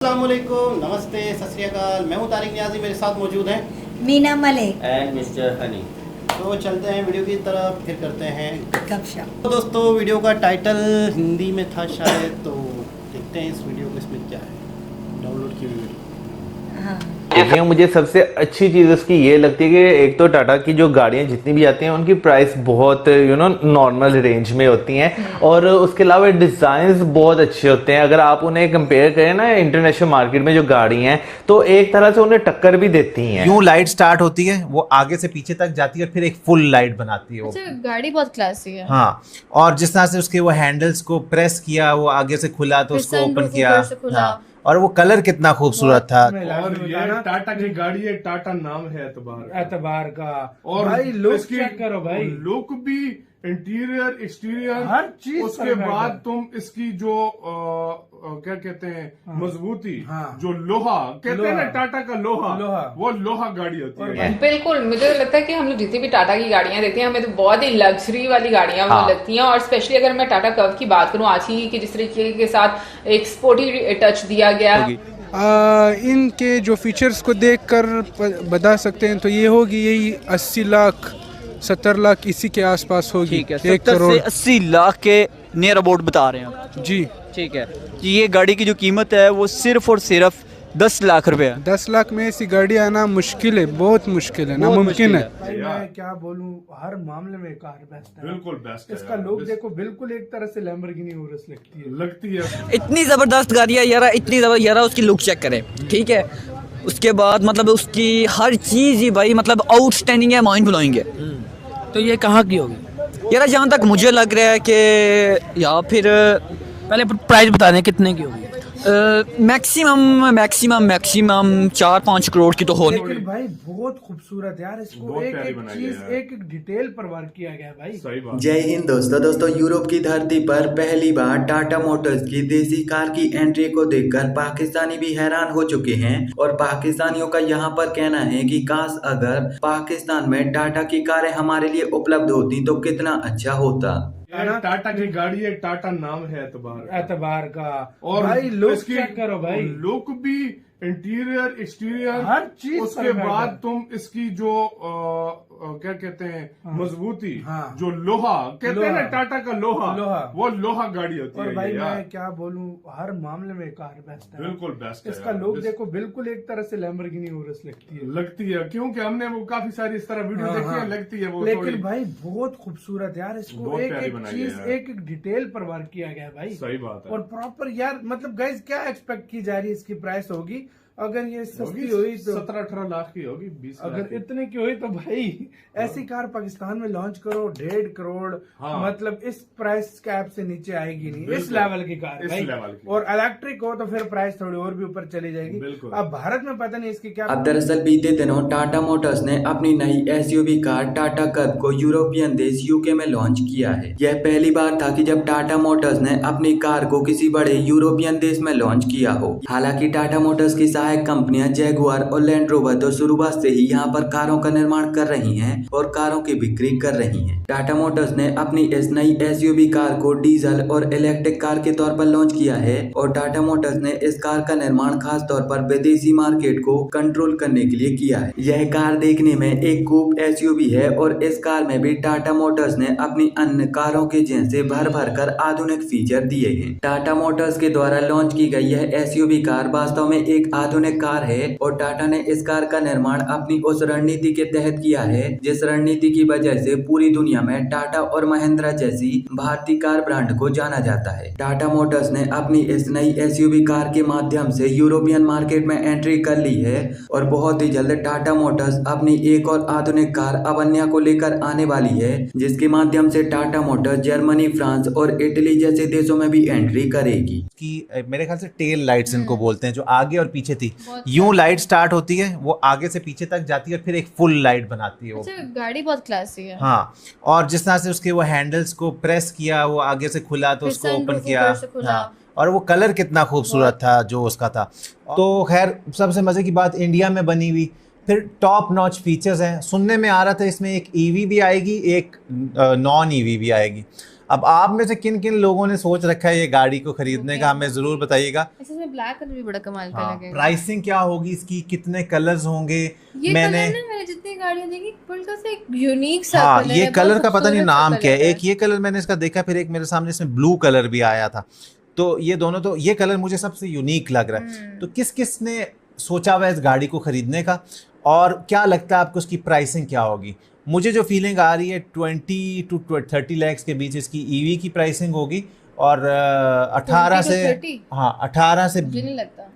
अस्सलामुअलैकुम, नमस्ते, सत श्री अकाल। मैं हूं तारिक नियाजी, मेरे साथ मौजूद हैं मीना मलिक एंड मिस्टर हनी। तो चलते हैं वीडियो की तरफ, फिर करते हैं गपशप। तो दोस्तों, वीडियो का टाइटल हिंदी में था शायद, तो देखते हैं इस वीडियो को, इसमें क्या है। डाउनलोड की वीडियो। हाँ, देखिए, मुझे सबसे अच्छी चीज़ उसकी ये लगती है कि एक तो टाटा की जो गाड़ियाँ जितनी भी आती हैं उनकी प्राइस बहुत नॉर्मल रेंज में होती हैं और उसके अलावा डिज़ाइंस बहुत अच्छे होते हैं। अगर आप उन्हें कंपेयर करें ना इंटरनेशनल मार्केट में जो गाड़ी हैं, तो एक तरह से उन्हें टक्कर भी देती हैं। यूं लाइट स्टार्ट होती है, वो आगे से पीछे तक जाती है और फिर एक फुल लाइट बनाती है वो। अच्छा, गाड़ी बहुत क्लासी है। हाँ, और जिस तरह से उसके वो हैंडल्स को प्रेस किया, वो आगे से खुला तो फिर उसको sunroof ओपन किया। ऊपर से खुला। हाँ, और वो कलर कितना खूबसूरत था। और ये टाटा की गाड़ी है, टाटा नाम है एतबार का। और भाई लुक इसकी चेक करो भाई, लुक भी, इंटीरियर, एक्सटीरियर, हर चीज उसके परफेक्ट बाद है। तुम इसकी जो क्या कहते हैं मजबूती, हाँ। जो लोहा कहते हैं ना, लोहा। टाटा का लोहा, लोहा। वो लोहा गाड़ी होती है। बिल्कुल, मुझे लगता है कि हम लोग जितनी भी टाटा की गाड़ियां देखते हैं, हमें तो बहुत ही लग्जरी वाली गाड़ियां हाँ। लगती हैं। और स्पेशली अगर मैं टाटा कर्व की बात करूं, आज ही की जिस तरीके के साथ एक स्पोर्टी टच दिया गया है। इनके जो फीचर्स को देखकर बता सकते हैं तो ये होगी, यही 80 लाख 70 लाख इसी के आसपास होगी। ठीक है, 1 70 करोड़ से 80 लाख के नियर अबाउट बता रहे हैं आप। जी। ठीक है जी, ये गाड़ी की जो कीमत है वो सिर्फ और सिर्फ 10 लाख रुपए है। 10 लाख में ऐसी गाड़ी आना मुश्किल है, बहुत मुश्किल है, बहुत नामुमकिन है। मुश्किल है। भाई मैं क्या बोलूं, हर मामले में कार बेस्ट है। बिल्कुल बेस्ट है इसका यार। लुक देखो, बिल्कुल एक तरह से लैम्बोर्गिनी उरस लगती है। इतनी ज़बरदस्त गाड़ी है यार, इतनी ज़बरदस्त यार, उसकी लुक चेक करें। ठीक है, उसके बाद मतलब उसकी हर चीज़ ही भाई मतलब आउटस्टैंडिंग है, माइंड ब्लोइंग है। तो ये कहाँ की होगी? यार जहाँ तक मुझे लग रहा है कि या फिर पहले प्राइस बता दें कितने की होगी। मैक्सिमम 4-5 करोड़ की तो हो नहीं। लेकिन भाई बहुत खूबसूरत यार, इसको बहुत एक प्यारी एक बनाई चीज, है यार। एक एक डिटेल पर वर्क किया गया है भाई। सही बात। जय हिंद दोस्तों यूरोप की धरती पर पहली बार टाटा मोटर्स की देसी कार की एंट्री को देखकर पाकिस्तानी भी हैरान हो चुके हैं और पाकिस्तानियों का यहाँ पर कहना है कि काश अगर पाकिस्तान में टाटा की कारें हमारे लिए उपलब्ध होती तो कितना अच्छा होता। ये टाटा की गाड़ी है, टाटा नाम है एतबार का। और भाई लुक इसकी चेक करो भाई, लुक भी, इंटीरियर, एक्सटीरियर, हर चीज उसके परफेक्ट बाद है। तुम इसकी जो क्या कहते हैं मजबूती, हाँ। जो लोहा कहते हैं ना, लोहा। टाटा का लोहा, लोहा। वो लोहा गाड़ी होती और है भाई ये यार। मैं क्या बोलूं, हर मामले में कार बेस्ट है। बिल्कुल बेस्ट है इसका यार। लुक देखो, बिल्कुल एक तरह से लैम्बोर्गिनी उरस लगती है, क्योंकि हमने वो काफी सारी इस तरह वीडियो हाँ, देखी है, हाँ। लगती है वो लेकिन थोड़ी। भाई बहुत खूबसूरत यार, इसको बहुत एक प्यारी एक बनाई है चीज, यार। एक एक डिटेल पर वर्क किया गया है भाई। सही बात है। और प्रॉपर यार, मतलब गाइस क्या एक्सपेक्ट की जा रही है, इसकी प्राइस होगी अगर ये सस्ती हुई तो 17-18 लाख की होगी, 20 लाख अगर की। इतने की हुई तो भाई ऐसी कार पाकिस्तान में लॉन्च करो, 1.5 करोड़। हाँ। मतलब इस प्राइस कैप से नीचे आएगी नहीं, इस बिल्कुल। लेवल की कार इस भाई। लेवल की। और इलेक्ट्रिक हो तो फिर प्राइस थोड़ी और भी ऊपर चली जाएगी। बिल्कुल। अब भारत में पता नहीं इसकी क्या। अब दरअसल बीते दिनों टाटा मोटर्स ने अपनी नई एसयूवी कार टाटा कर्व को यूरोपियन देश यूके में लॉन्च किया है। यह पहली बार था कि जब टाटा मोटर्स ने अपनी कार को किसी बड़े यूरोपियन देश में लॉन्च किया हो। हालांकि टाटा मोटर्स की सहायक कंपनियां जैगुआर और लैंड रोवर तो शुरुआत से ही यहाँ पर कारों का निर्माण कर रही हैं और कारों की बिक्री कर रही हैं। टाटा मोटर्स ने अपनी इस नई एसयूवी कार को डीजल और इलेक्ट्रिक कार के तौर पर लॉन्च किया है और टाटा मोटर्स ने इस कार का निर्माण खास तौर पर विदेशी मार्केट को कंट्रोल करने के लिए किया है। यह कार देखने में एक कूप एसयूवी है और इस कार में भी टाटा मोटर्स ने अपनी अन्य कारों के जैसे भर भर कर आधुनिक फीचर दिए हैं। टाटा मोटर्स के द्वारा लॉन्च की गई यह एसयूवी कार वास्तव में एक आधुनिक कार है और टाटा ने इस कार का निर्माण अपनी उस रणनीति के तहत किया है जिस रणनीति की वजह से पूरी दुनिया में टाटा और महिंद्रा जैसी भारतीय कार ब्रांड को जाना जाता है। टाटा मोटर्स ने अपनी इस नई एसयूवी कार के माध्यम से यूरोपियन मार्केट में एंट्री कर ली है और बहुत ही जल्द टाटा मोटर्स अपनी एक और आधुनिक कार अवन्या को लेकर आने वाली है जिसके माध्यम से टाटा मोटर्स जर्मनी, फ्रांस और इटली जैसे देशों में भी एंट्री करेगी। कि मेरे ख्याल से टेल लाइट्स इनको बोलते हैं, जो आगे और पीछे थी। यूं लाइट स्टार्ट होती है, वो आगे से पीछे तक जाती है और फिर एक फुल लाइट बनाती है वो। अच्छा, गाड़ी बहुत क्लासी है। हाँ, और जिस तरह से उसके वो हैंडल्स को प्रेस किया, वो आगे से खुला तो फिर उसको sunroof ओपन ऊपर किया। से खुला। हाँ, और वो कलर कितना खूबसूरत था जो उसका था। तो खैर सबसे मजे की बात, इंडिया में बनी हुई, फिर टॉप नॉच फीचर्स हैं। सुनने में आ रहा था इसमें एक ईवी भी आएगी, एक नॉन ईवी भी आएगी। अब आप में से किन किन लोगों ने सोच रखा है ये गाड़ी को खरीदने का, हमें जरूर बताइएगा। इसमें ब्लैक कलर भी बड़ा कमाल का हाँ, लगेगा। प्राइसिंग क्या होगी इसकी, कितने कलर्स होंगे? ये मैंने कलर ना, मैंने जितनी गाड़ियां देखी बिल्कुल से एक यूनिक सा हाँ कलर ये है, कलर बहुत का पता नहीं खूबसूरत सा नाम क्या है। कलर एक ये कलर मैंने इसका देखा, फिर एक मेरे सामने इसमें ब्लू कलर भी आया था। तो ये दोनों, तो ये कलर मुझे सबसे यूनिक लग रहा है। तो किस किस ने सोचा हुआ है इस गाड़ी को खरीदने का, और क्या लगता है आपको उसकी प्राइसिंग क्या होगी? मुझे जो फीलिंग आ रही है 20 to 30 लाख के बीच इसकी ईवी की प्राइसिंग होगी, और 18 से 18 से मुझे नहीं लगता,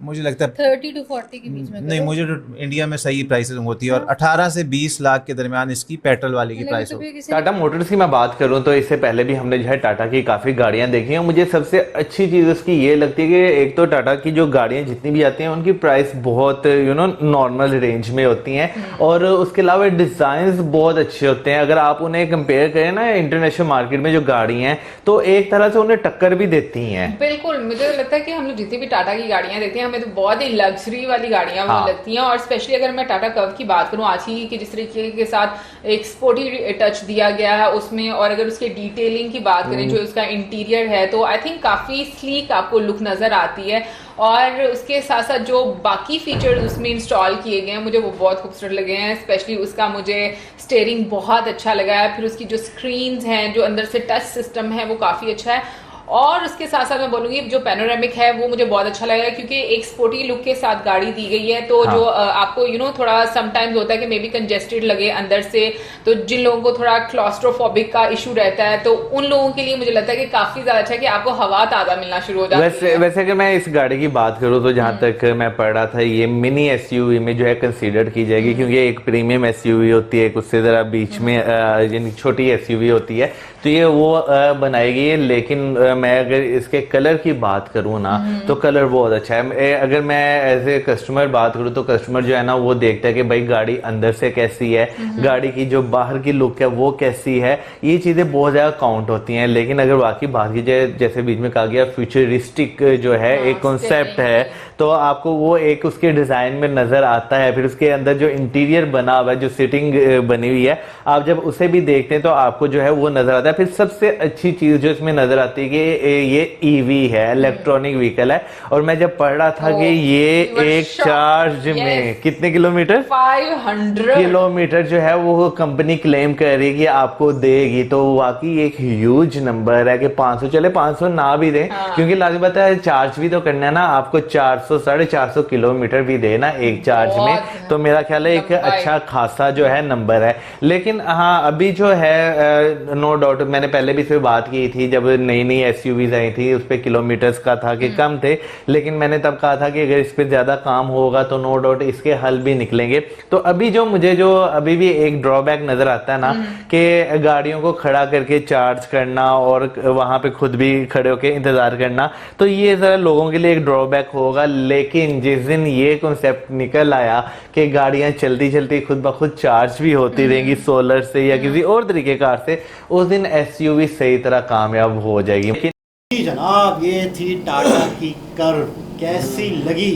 मुझे लगता है 30 to 40 के बीच में। नहीं, मुझे तो इंडिया में सही प्राइसेस होती है, और 18 से 20 लाख के दरमियान इसकी पेट्रोल वाली की प्राइस होगी। टाटा मोटर्स की मैं बात करूं तो इससे पहले भी हमने जो है टाटा की काफ़ी गाड़ियां देखी हैं। मुझे सबसे अच्छी चीज़ उसकी ये लगती है कि एक तो टाटा की जो गाड़ियां जितनी भी आती हैं उनकी प्राइस बहुत नॉर्मल रेंज में होती हैं, और उसके अलावा डिज़ाइंस बहुत अच्छे होते हैं। अगर आप उन्हें कंपेयर करें ना इंटरनेशनल मार्केट में जो गाड़ी हैं, तो एक तरह से उन्हें टक्कर भी देती हैं। बिल्कुल, मुझे लगता है कि हम लोग जितनी भी टाटा की गाड़ियां देखते हैं, हमें तो बहुत ही लग्जरी वाली गाड़ियां लगती हैं। और स्पेशली अगर मैं टाटा कर्व की बात करूं, आज ही की जिस तरीके के साथ एक स्पोर्टी टच दिया गया है उसमें, और अगर उसके डिटेलिंग की बात करें, जो उसका इंटीरियर है, तो आई थिंक काफी स्लीक आपको लुक नजर आती है। और उसके साथ साथ जो बाकी फीचर्स उसमें इंस्टॉल किए गए हैं, मुझे वो बहुत खूबसूरत लगे हैं। स्पेशली उसका मुझे स्टीयरिंग बहुत अच्छा लगा है, फिर उसकी जो स्क्रीन्स हैं, जो अंदर से टच सिस्टम है, वो काफी अच्छा है। और उसके साथ साथ मैं बोलूंगी जो पैनोरामिक है वो मुझे बहुत अच्छा लगा, क्योंकि एक स्पोर्टी लुक के साथ गाड़ी दी गई है। तो जो आपको थोड़ा समटाइम्स होता है कि मे बी कंजेस्टेड लगे अंदर से, तो जिन लोगों को थोड़ा क्लॉस्ट्रोफोबिक का इशू रहता है, तो उन लोगों के लिए मुझे लगता है कि काफी ज्यादा अच्छा है कि आपको हवा ताजा मिलना शुरू हो जाती है। वैसे अगर मैं इस गाड़ी की बात करूं तो जहां तक मैं पढ़ रहा था, ये मिनी एसयूवी में जो है कंसीडर की जाएगी, क्योंकि एक प्रीमियम एसयूवी होती है, उससे जरा बीच में छोटी एसयूवी होती है, तो ये वो बनाएगी। लेकिन मैं अगर इसके कलर की बात करूँ ना, तो कलर बहुत अच्छा है। अगर मैं एज ए कस्टमर बात करूँ तो कस्टमर जो है ना वो देखता है कि भाई गाड़ी अंदर से कैसी है, गाड़ी की जो बाहर की लुक है वो कैसी है, ये चीज़ें बहुत ज़्यादा काउंट होती हैं। लेकिन अगर बाकी बात की जाए, जैसे बीच में कहा गया फ्यूचरिस्टिक जो है एक कॉन्सेप्ट है, तो आपको वो एक उसके डिज़ाइन में नज़र आता है। फिर उसके अंदर जो इंटीरियर बना हुआ है, जो सीटिंग बनी हुई है, आप जब उसे भी देखते हैं तो आपको जो है वो नज़र आता है। फिर सबसे अच्छी चीज़ जो इसमें नज़र आती है कि ये ईवी है, इलेक्ट्रॉनिक व्हीकल है। और मैं जब पढ़ रहा था कि ये एक चार्ज में कितने किलोमीटर, 500 किलोमीटर जो है वो कंपनी क्लेम कर रही है कि आपको देगी, तो वाकई एक ह्यूज नंबर है कि 500, चले 500 ना भी दें, क्योंकि लाजिम बात है चार्ज भी तो करना है ना, आपको 400-450 किलोमीटर भी देना एक चार्ज में, तो मेरा ख्याल है एक अच्छा खासा जो है नंबर है। लेकिन हाँ, अभी जो है नो डाउट, मैंने पहले भी इस पर बात की थी जब नई नई एसयूवीज आई थी, उस पर किलोमीटर्स का था कि कम थे, लेकिन मैंने तब कहा था कि अगर इस पर ज्यादा काम होगा तो नो डाउट इसके हल भी निकलेंगे। तो अभी मुझे अभी भी एक ड्रॉबैक नजर आता है ना, कि गाड़ियों को खड़ा करके चार्ज करना और वहां पे खुद भी खड़े होकर इंतजार करना, तो ये जरा लोगों के लिए एक ड्रॉबैक होगा। लेकिन जिस दिन ये कॉन्सेप्ट निकल आया कि गाड़ियां चलती चलती खुद ब खुद चार्ज भी होती रहेंगी सोलर से या किसी और तरीके कार से, उस दिन एसयूवी सही तरह कामयाब हो जाएगी। जनाब, ये थी टाटा की कर्व, कैसी लगी?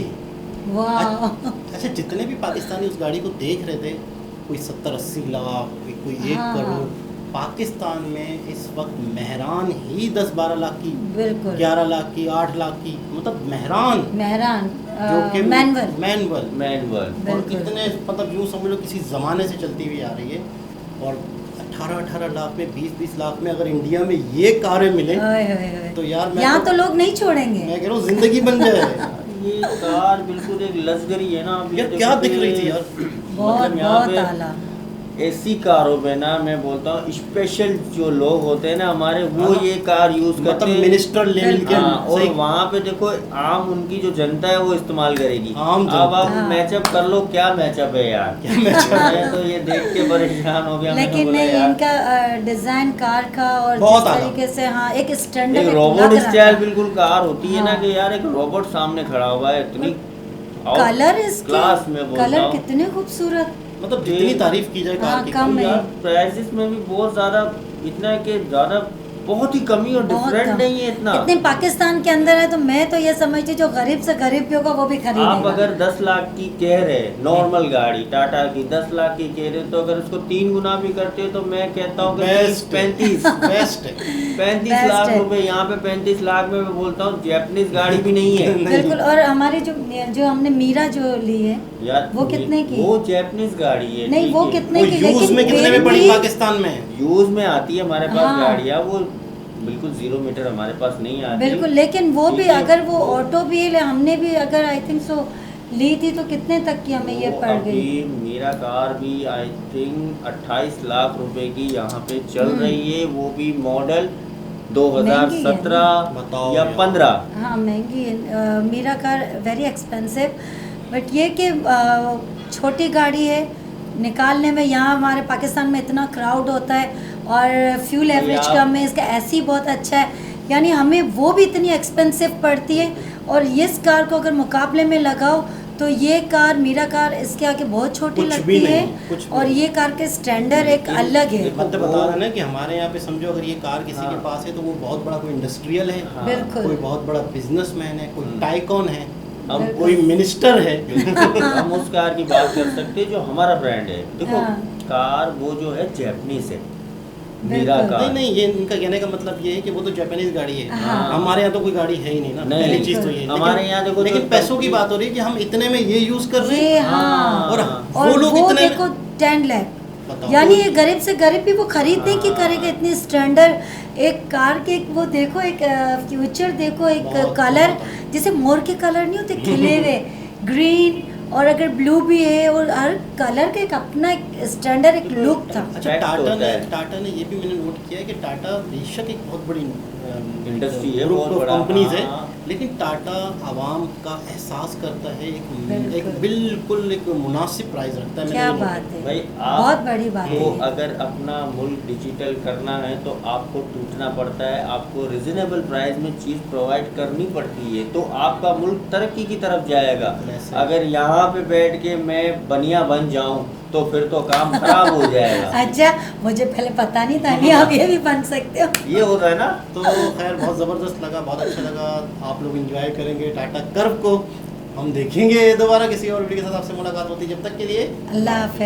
वाह। अच्छा, जितने भी पाकिस्तानी उस गाड़ी को देख रहे थे, कोई 70-80 लाख, कोई 1 करोड़, पाकिस्तान में इस वक्त मेहरान ही 10-12 लाख की, 11 लाख की, 8 लाख की, मतलब मेहरान जो कि मैनुअल और कितने, मतलब यूँ समझ लो किसी ज़माने से चलती हुई आ रही है। और 18-18 लाख में, 20-20 लाख में अगर इंडिया में ये कारें मिले तो यार यहाँ तो लोग नहीं छोड़ेंगे, मैं कह रहा हूँ जिंदगी बन जाए। ये कार बिल्कुल एक लग्जरी है ना। यार क्या दिख रही थी यार, बहुत बहुत आला। ऐसी कारों में ना, मैं बोलता हूँ स्पेशल जो लोग होते हैं ना हमारे, वो ये कार यूज करते हैं, मिनिस्टर लेवल के। और वहाँ पे देखो आम उनकी जो जनता है वो इस्तेमाल करेगी। अब आप मैचअप कर लो, क्या मैचअप है यार, क्या मैचअप है, तो ये देख के परेशान हो गया। लेकिन नहीं, इनका डिजाइन कार का और जिस तरीके से, हाँ, एक स्टैंडर्ड रोबोट स्टाइल बिल्कुल कार होती है ना, कि यार एक रोबोट सामने खड़ा हुआ है, इतनी कलर इसके, क्लास में कलर कितने खूबसूरत, मतलब जितनी तारीफ की जाए कार की कम है। प्राइसेस में भी बहुत ज़्यादा, इतना है कि ज़्यादा बहुत ही कमी और डिफरेंट नहीं है इतना। इतने पाकिस्तान के अंदर है तो मैं तो ये समझती हूँ जो गरीब से गरीब भी होगा वो भी खरीदेगा। आप अगर 10 लाख की कह रहे नॉर्मल गाड़ी टाटा की 10 लाख की कह रहे तो अगर उसको 3 गुना भी करते हो तो मैं कहता हूँ कि 35 लाख रुपए, यहाँ पे 35 लाख में मैं बोलता हूँ जैपनीज गाड़ी भी नहीं है। बिल्कुल। और हमारी जो हमने मीरा जो ली है यार वो कितने की? वो जैपनीज गाड़ी है। नहीं वो कितने की? यूज में कितने में पड़ी पाकिस्तान में? यूज में आती है हमारे पास गाड़ियाँ, वो बिल्कुल 0 मीटर हमारे पास नहीं आती। बिल्कुल, लेकिन वो भी अगर वो ऑटो भी है, हमने भी अगर आई थिंक सो ली थी तो कितने तक की हमें ये पड़ गई? मेरा कार भी आई थिंक 28 लाख रुपए की यहाँ पे चल रही है, वो भी मॉडल 2017 या 15। हाँ महंगी है मेरा कार, वेरी एक्सपेंसिव। बट ये कि छोटी गाड़ी है निकालने में, यहाँ हमारे पाकिस्तान में इतना क्राउड होता है और फ्यूल एवरेज कम है, इसका एसी बहुत अच्छा है, यानी हमें वो भी इतनी एक्सपेंसिव पड़ती है। और इस कार को अगर मुकाबले में लगाओ तो ये कार मेरा कार इसके आगे बहुत छोटी लगती है और ये कार के स्टैंडर्ड एक अलग है। मतलब बता रहे ना कि हमारे यहाँ पे समझो अगर ये कार किसी के पास है तो वो बहुत बड़ा कोई इंडस्ट्रियल है, कोई बहुत बड़ा बिजनेसमैन है, कोई टाइकॉन है, अब कोई मिनिस्टर है। हम उस कार की बात कर सकते हैं जो हमारा ब्रांड है। देखो कार वो जो है जैपनीज है मेरा कार। नहीं ये इनका कहने का मतलब ये है कि वो तो जापानीज गाड़ी है। हमारे यहाँ तो कोई गाड़ी है ही नहीं ना, पहली चीज तो ये। हमारे यहाँ देखो लेकिन पैसों की बात हो रही है कि हम इतने में ये यूज कर रहे हैं और वो लोग इतने देखो 10 लाख, यानी ये गरीब से गरीब भी वो खरीदने की करेगा इतनी स्टैंडर्ड एक कार के। वो देखो एक फ्यूचर देखो, एक कलर जैसे मोर के कलर नहीं होते खिले हुए ग्रीन, और अगर ब्लू भी है और हर कलर का एक अपना स्टैंडर्ड एक लुक था। अच्छा टाटा ने ये भी मैंने नोट किया है कि टाटा बेशक एक बहुत बड़ी इंडस्ट्री है, ग्रुप ऑफ कंपनीज है, लेकिन टाटा आवाम का एहसास करता है, एक बिल्कुल एक मुनासिब प्राइस रखता है। क्या बात है भाई, बहुत बड़ी बात है। अगर अपना मुल्क डिजिटल करना है तो आपको टूटना पड़ता है, आपको रिजनेबल प्राइस में चीज़ प्रोवाइड करनी पड़ती है, तो आपका मुल्क तरक्की की तरफ जाएगा। अगर यहाँ पे बैठ के मैं बनिया बन जाऊँ तो फिर तो काम खराब हो जाएगा। अच्छा, मुझे पहले पता नहीं था, नहीं आप ये भी बन सकते हो। ये होता है ना। तो खैर बहुत ज़बरदस्त लगा, बहुत अच्छा लगा। आप लोग एंजॉय करेंगे टाटा कर्व को। हम देखेंगे दोबारा किसी और वीडियो के साथ आपसे मुलाकात होती है, जब तक के लिए अल्लाह हाफ़िज़।